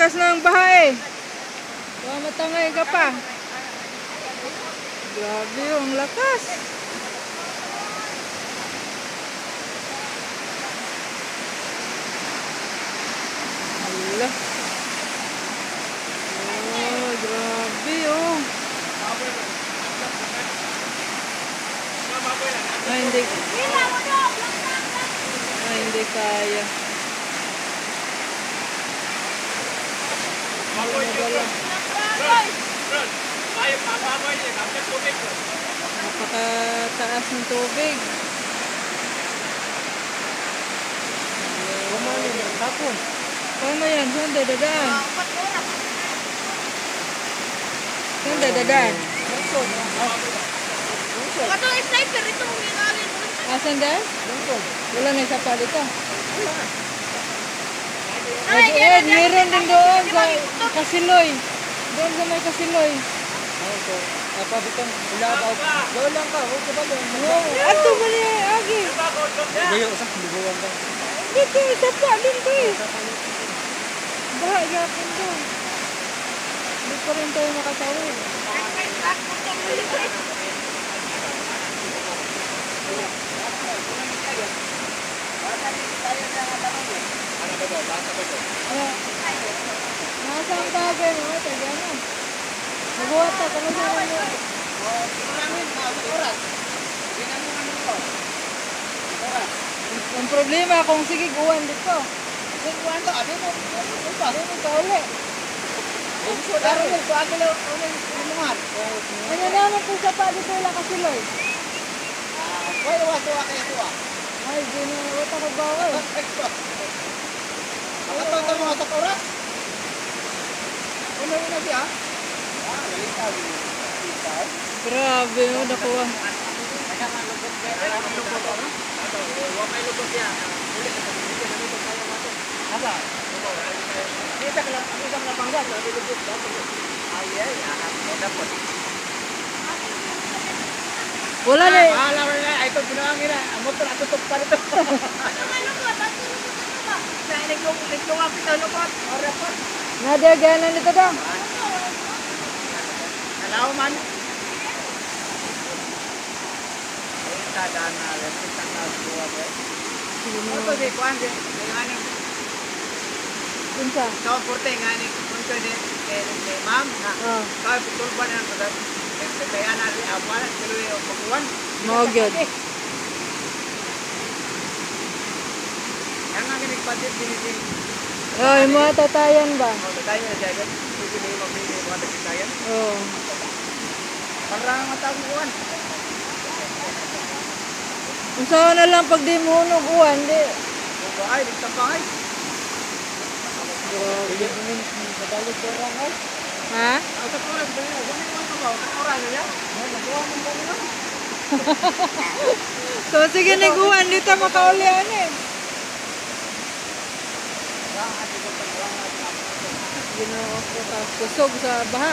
lakas ng baha eh. Baka matangay ka pa. Grabe yung lakas. Hala. Oh, grabe oh. Ay, hindi. Ay, hindi kaya. Napakataas ng tubig. Paano yan? Saan dadadaan? Saan dadadaan? Kato yung sniper, ito mong ginalin. Asan dahil? Wala na isa pa dito. Ay, Ed, meron din doon sa Kasiloy. Doon sa may Kasiloy. Gawin lang ka, huwag ka ba doon? Ato ba niya, Agi? Gayo, usap, lubuhan ka. Dito, isa pa din to eh. Baha, yapin doon. Hindi pa rin tayo makatawid. Nasaan bagay mo? Tagano. Magbuhat ka. Kano sa mo? Ang problema kung sige guwan dito. Sige guwan to. Abi mo. Abi mo ka uli. Ano naman po sa pa dito lang Kasiloy? Ay, ginawat ako bawal. Grabe, oh, nakuha. Wala na eh. Ito pinangin na. Ang motor atutok pa rito. Nadaganan nito daw. Hello man. Tadaan na rin. Isang nasuwa ba? Ito di kuhan din. Ngayon. Kunsa? Ikaw porte ngayon. Kunsa din. Ma'am. Ikaw pitul ba na ito? Kaya na rin. Awan. Tuloy yung pagkuhan. Mga good. Yang nga nagpatit din. Ay, mga tatayan ba? Tatayan na dyan. Hindi na yung mabili mga tatayan. Oo. Parang mataguan. Kung saan na lang pag di mo hunog uwan, di. Ay, nagtapangay. Madalik ko lang ay. Ha? Sa oras ba yun? Huwag naman ito ba? Sa oras na yan? Nagawa mo ba nila? So, sige niguan, dito makaulian eh. Ginoo ko kusog sa baha.